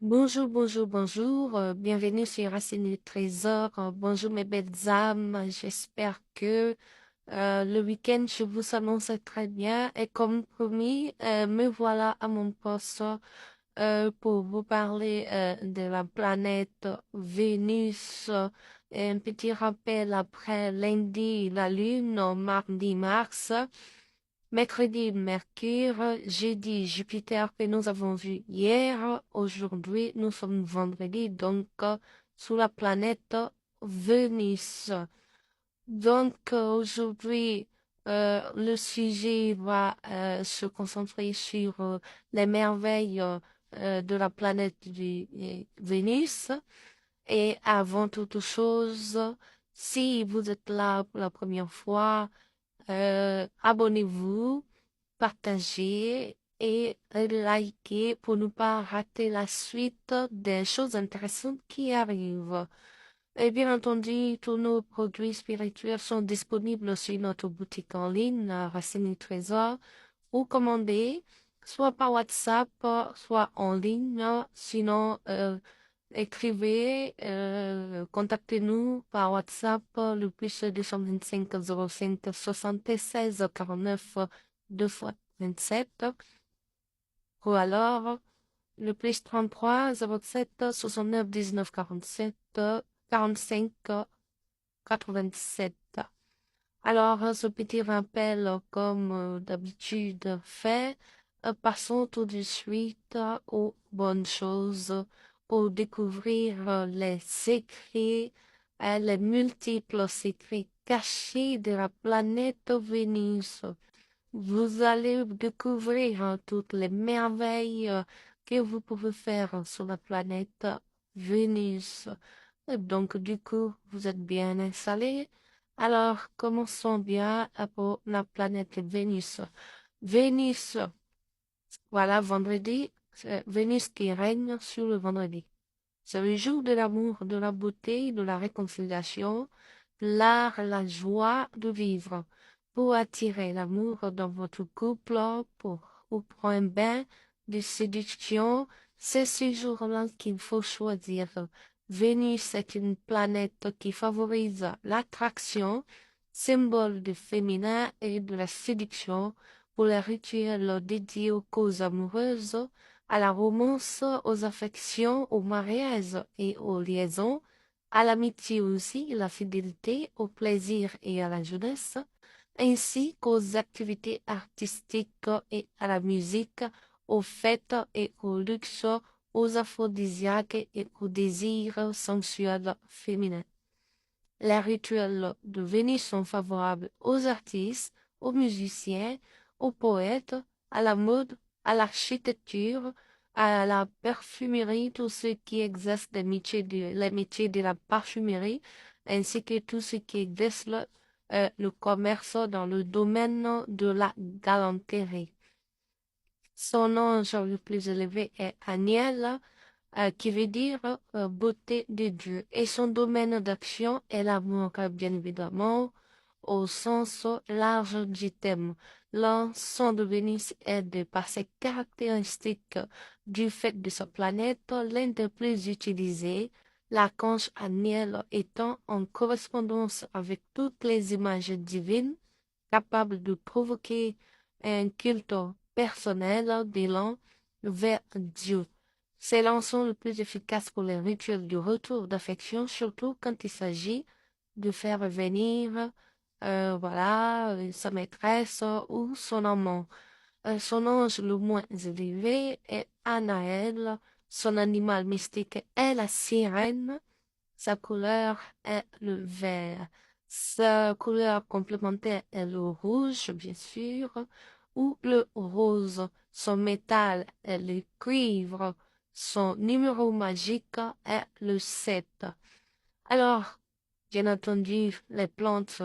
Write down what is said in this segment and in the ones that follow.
Bonjour, bonjour, bonjour. Bienvenue sur Racine du Trésor. Bonjour mes belles âmes. J'espère que le week-end je vous annonce très bien. Et comme promis, me voilà à mon poste pour vous parler de la planète Vénus. Et un petit rappel après lundi, la Lune, mardi, Mars. Mercredi, Mercure, jeudi, Jupiter que nous avons vu hier. Aujourd'hui, nous sommes vendredi, donc sous la planète Vénus. Donc aujourd'hui, le sujet va se concentrer sur les merveilles de la planète Vénus. Et avant toute chose, si vous êtes là pour la première fois, abonnez-vous, partagez et likez pour ne pas rater la suite des choses intéressantes qui arrivent. Et bien entendu, tous nos produits spirituels sont disponibles sur notre boutique en ligne, Racine et Trésor, ou commandez, soit par WhatsApp, soit en ligne. Sinon, écrivez, contactez-nous par WhatsApp, le plus 225 05 76 49 2 fois 27, ou alors le plus 33 07 69 19 47 45 87. Alors, ce petit rappel, comme d'habitude fait, passons tout de suite aux bonnes choses pour découvrir les secrets, les multiples secrets cachés de la planète Vénus. Vous allez découvrir toutes les merveilles que vous pouvez faire sur la planète Vénus. Et donc, du coup, vous êtes bien installés. Alors, commençons bien pour la planète Vénus. Vénus, voilà, vendredi, c'est Vénus qui règne sur le vendredi. C'est le jour de l'amour, de la beauté, de la réconciliation, de l'art, la joie de vivre. Pour attirer l'amour dans votre couple, ou pour un bain de séduction, c'est ce jour-là qu'il faut choisir. Vénus est une planète qui favorise l'attraction, symbole du féminin et de la séduction, pour les rituels dédiés aux causes amoureuses, à la romance, aux affections, au mariage et aux liaisons, à l'amitié aussi, la fidélité, au plaisir et à la jeunesse, ainsi qu'aux activités artistiques et à la musique, aux fêtes et au luxe, aux aphrodisiaques et aux désirs sensuels féminins. Les rituels de Vénus sont favorables aux artistes, aux musiciens, aux poètes, à la mode, à l'architecture, à la parfumerie, tous ceux qui exercent les métiers de la parfumerie, ainsi que tous ceux qui exercent le commerce dans le domaine de la galanterie. Son ange le plus élevé est Aniel, qui veut dire beauté de Dieu. Et son domaine d'action est l'amour, bien évidemment, au sens large du thème. L'encens de Vénus est, de par ses caractéristiques du fait de sa planète, l'un des plus utilisés, l'archange Aniel étant en correspondance avec toutes les images divines, capables de provoquer un culte personnel d'élan vers Dieu. C'est l'encens le plus efficace pour les rituels du retour d'affection, surtout quand il s'agit de faire venir, voilà, sa maîtresse ou son amant. Son ange le moins élevé est Anaël. Son animal mystique est la sirène. Sa couleur est le vert. Sa couleur complémentaire est le rouge, bien sûr, ou le rose. Son métal est le cuivre. Son numéro magique est le 7. Alors, bien entendu, les plantes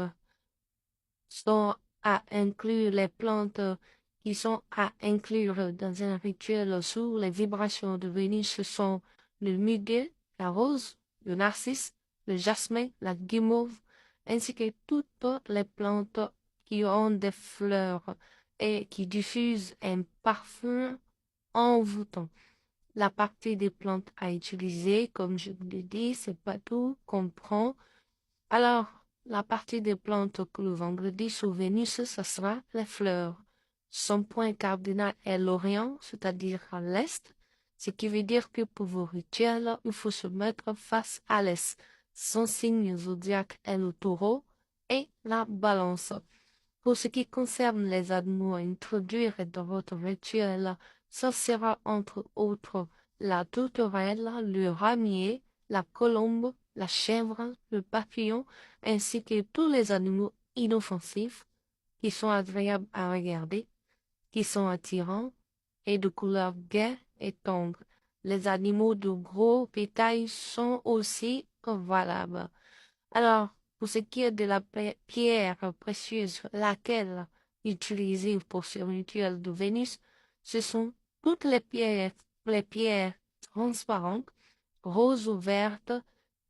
sont à inclure, les plantes qui sont à inclure dans un rituel sous les vibrations de Vénus sont le muguet, la rose, le narcisse, le jasmin, la guimauve, ainsi que toutes les plantes qui ont des fleurs et qui diffusent un parfum envoûtant. la partie des plantes à utiliser. Comme je vous l'ai dit, c'est pas tout qu'on prend. Alors, la partie des plantes que le vendredi sur Vénus, ce sera les fleurs. Son point cardinal est l'Orient, c'est-à-dire à l'Est, ce qui veut dire que pour vos rituels, il faut se mettre face à l'Est. Son signe zodiaque est le taureau et la balance. Pour ce qui concerne les animaux à introduire dans votre rituel, ce sera entre autres la tourterelle, le ramier, la colombe, la chèvre, le papillon, ainsi que tous les animaux inoffensifs qui sont agréables à regarder, qui sont attirants et de couleur gaie et tendre. Les animaux de gros bétail sont aussi valables. Alors, pour ce qui est de la pierre précieuse, laquelle utiliser pour ce rituel de Vénus, ce sont toutes les pierres transparentes, roses ou vertes,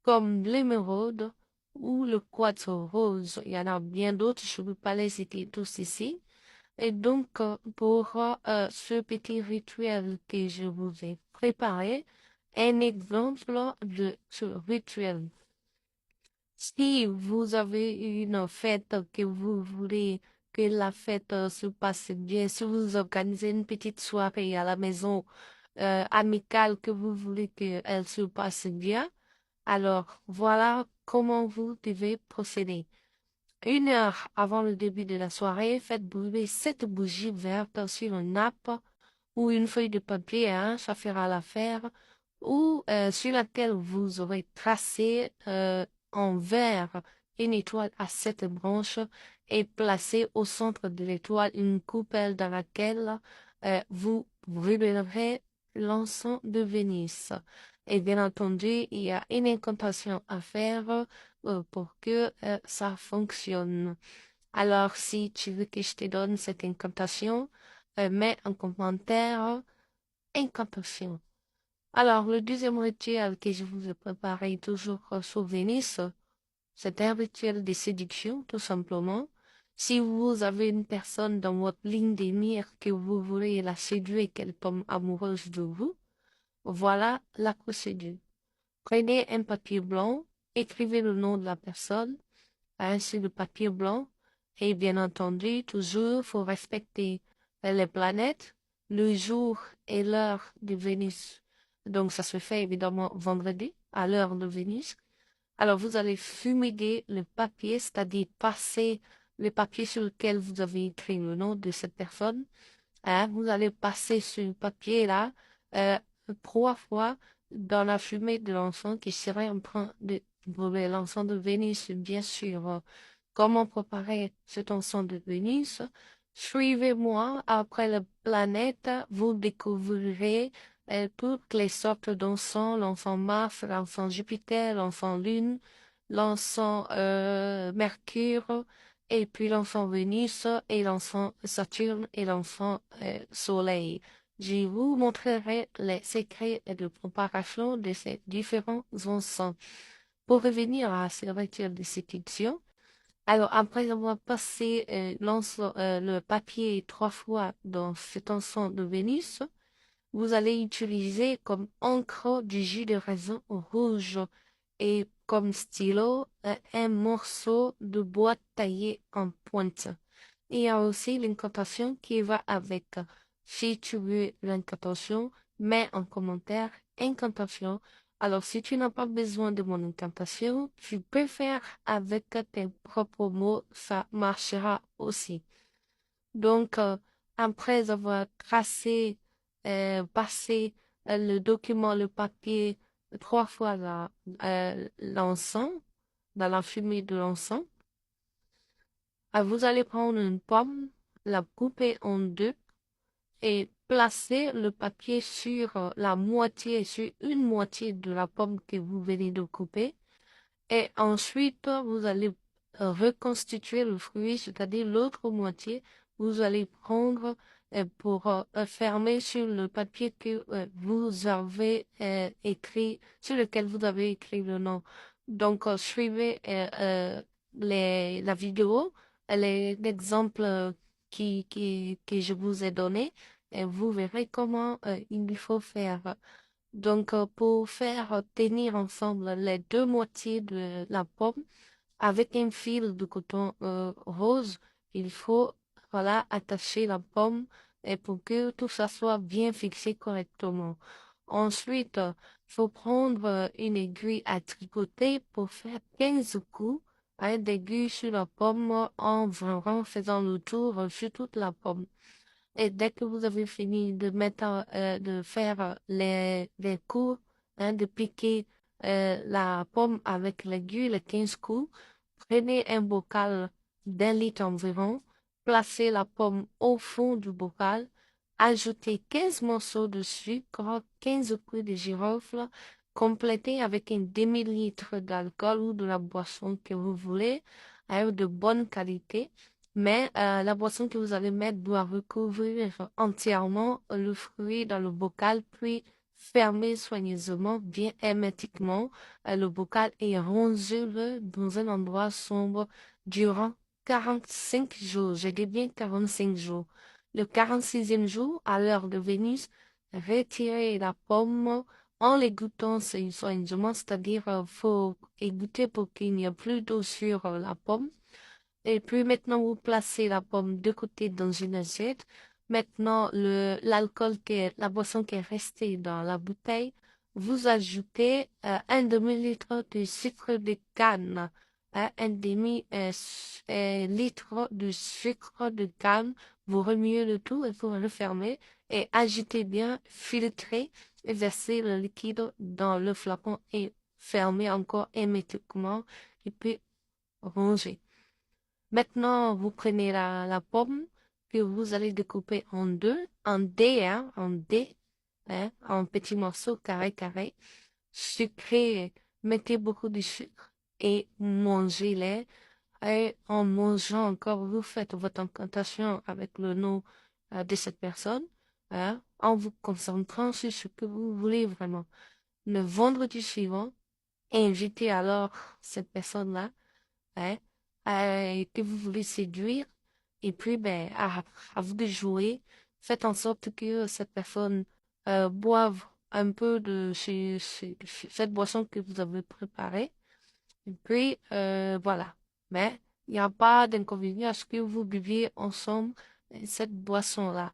comme l'émeraude ou le quartz rose. Il y en a bien d'autres, je ne peux pas les citer tous ici. Et donc, pour ce petit rituel que je vous ai préparé, un exemple de ce rituel. Si vous avez une fête que vous voulez que la fête se passe bien, si vous organisez une petite soirée à la maison amicale que vous voulez qu'elle se passe bien, alors voilà comment vous devez procéder. 1 heure avant le début de la soirée, faites brûler 7 bougies vertes sur une nappe ou une feuille de papier, hein, ça fera l'affaire, ou sur laquelle vous aurez tracé en vert une étoile à 7 branches et placé au centre de l'étoile une coupelle dans laquelle vous brûlerez l'encens de Vénus. Et bien entendu, il y a une incantation à faire pour que ça fonctionne. Alors, si tu veux que je te donne cette incantation, mets en commentaire incantation. Alors, le deuxième rituel que je vous ai préparé toujours sur Vénus, c'est un rituel de séduction, tout simplement. Si vous avez une personne dans votre ligne de mire que vous voulez la séduire, qu'elle tombe amoureuse de vous, voilà la procédure. Prenez un papier blanc, écrivez le nom de la personne, sur le papier blanc, et bien entendu, toujours, faut respecter les planètes, le jour et l'heure de Vénus. Donc, ça se fait évidemment vendredi, à l'heure de Vénus. Alors, vous allez fumiguer le papier, c'est-à-dire passer le papier sur lequel vous avez écrit le nom de cette personne. Hein, vous allez passer ce papier-là 3 fois dans la fumée de l'encens qui serait en train de brûler l'encens de Vénus, bien sûr. Comment préparer cet encens de Vénus? Suivez-moi après la planète, vous découvrirez toutes les sortes d'encens, l'encens Mars, l'encens Jupiter, l'encens Lune, l'encens Mercure, et puis l'encens Vénus et l'encens Saturne et l'encens Soleil. Je vous montrerai les secrets de préparation de ces différents encens. Pour revenir à ce rituel de séduction, alors après avoir passé le papier 3 fois dans cet encens de Vénus, vous allez utiliser comme encre du jus de raisin rouge et comme stylo un morceau de bois taillé en pointe. Il y a aussi l'incantation qui va avec. Si tu veux l'incantation, mets en commentaire incantation. Alors, si tu n'as pas besoin de mon incantation, tu peux faire avec tes propres mots, ça marchera aussi. Donc, après avoir tracé, passé le document, le papier, 3 fois l'encens, dans la fumée de l'encens, vous allez prendre une pomme, la couper en deux et placer le papier sur la moitié, sur une moitié de la pomme que vous venez de couper. Et ensuite, vous allez reconstituer le fruit, c'est-à-dire l'autre moitié, vous allez prendre pour fermer sur le papier que vous avez écrit, sur lequel vous avez écrit le nom. Donc, suivez la vidéo, l'exemple que je vous ai donné, et vous verrez comment il faut faire. Donc, pour faire tenir ensemble les deux moitiés de la pomme avec un fil de coton rose, il faut voilà attacher la pomme et pour que tout ça soit bien fixé correctement. Ensuite, faut prendre une aiguille à tricoter pour faire 15 coups d'aiguille sur la pomme en vraiment faisant le tour sur toute la pomme. Et dès que vous avez fini de mettre, de faire les coups, de piquer la pomme avec l'aiguille, les 15 coups, prenez un bocal d'1 litre environ, placez la pomme au fond du bocal, ajoutez 15 morceaux de sucre, 15 coups de girofle, complétez avec un demi-litre d'alcool ou de la boisson que vous voulez, de bonne qualité. Mais la boisson que vous allez mettre doit recouvrir entièrement le fruit dans le bocal, puis fermer soigneusement, bien hermétiquement le bocal et rangez-le dans un endroit sombre durant 45 jours. Je dis bien 45 jours. Le 46e jour, à l'heure de Vénus, retirez la pomme en l'égoutant soigneusement, c'est-à-dire faut égoutter pour qu'il n'y ait plus d'eau sur la pomme. Et puis maintenant, vous placez la pomme de côté dans une assiette. Maintenant, l'alcool la boisson qui est restée dans la bouteille, vous ajoutez un demi-litre de sucre de canne, un demi-litre de sucre de canne. Vous remuez le tout et vous refermez et agitez bien, filtrez et versez le liquide dans le flacon et fermez encore hermétiquement et puis rangez. Maintenant, vous prenez la pomme que vous allez découper en deux, en dés, en petits morceaux carrés. Sucré, mettez beaucoup de sucre et mangez-les. Et en mangeant encore, vous faites votre incantation avec le nom de cette personne, en vous concentrant sur ce que vous voulez vraiment. Le vendredi suivant, invitez alors cette personne-là hein, que vous voulez séduire. Et puis, ben, à vous de jouer. Faites en sorte que cette personne boive un peu de cette boisson que vous avez préparée. Et puis, voilà. Mais il n'y a pas d'inconvénient à ce que vous buviez ensemble cette boisson-là.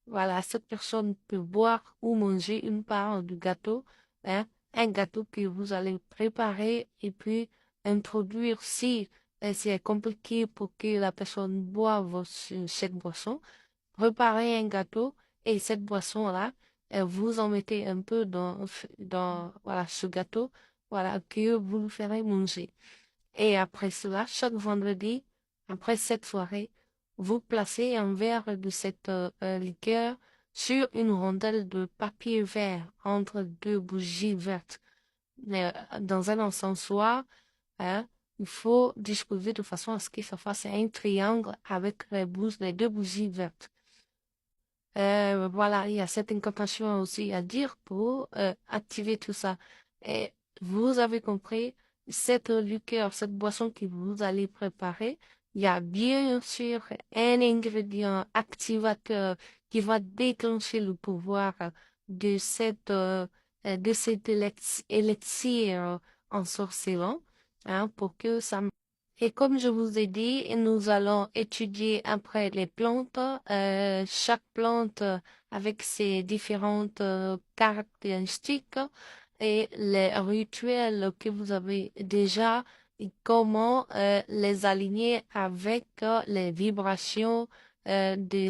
Voilà, cette personne peut boire ou manger une part du gâteau, un gâteau que vous allez préparer et puis introduire si c'est compliqué pour que la personne boive cette boisson. Préparez un gâteau et cette boisson-là, vous en mettez un peu dans voilà, ce gâteau, voilà, que vous le ferez manger. Et après cela, chaque vendredi, après cette soirée, vous placez un verre de cette liqueur sur une rondelle de papier vert entre deux bougies vertes. Dans un encensoir, hein, il faut disposer de façon à ce que ça fasse un triangle avec les deux bougies vertes. Voilà, il y a cette incantation aussi à dire pour activer tout ça. Et vous avez compris, cette liqueur, cette boisson que vous allez préparer, il y a bien sûr un ingrédient activateur qui va déclencher le pouvoir de cet élixir ensorcelant, pour que ça et comme je vous ai dit, nous allons étudier après les plantes, chaque plante avec ses différentes caractéristiques et les rituels que vous avez déjà et comment les aligner avec les vibrations de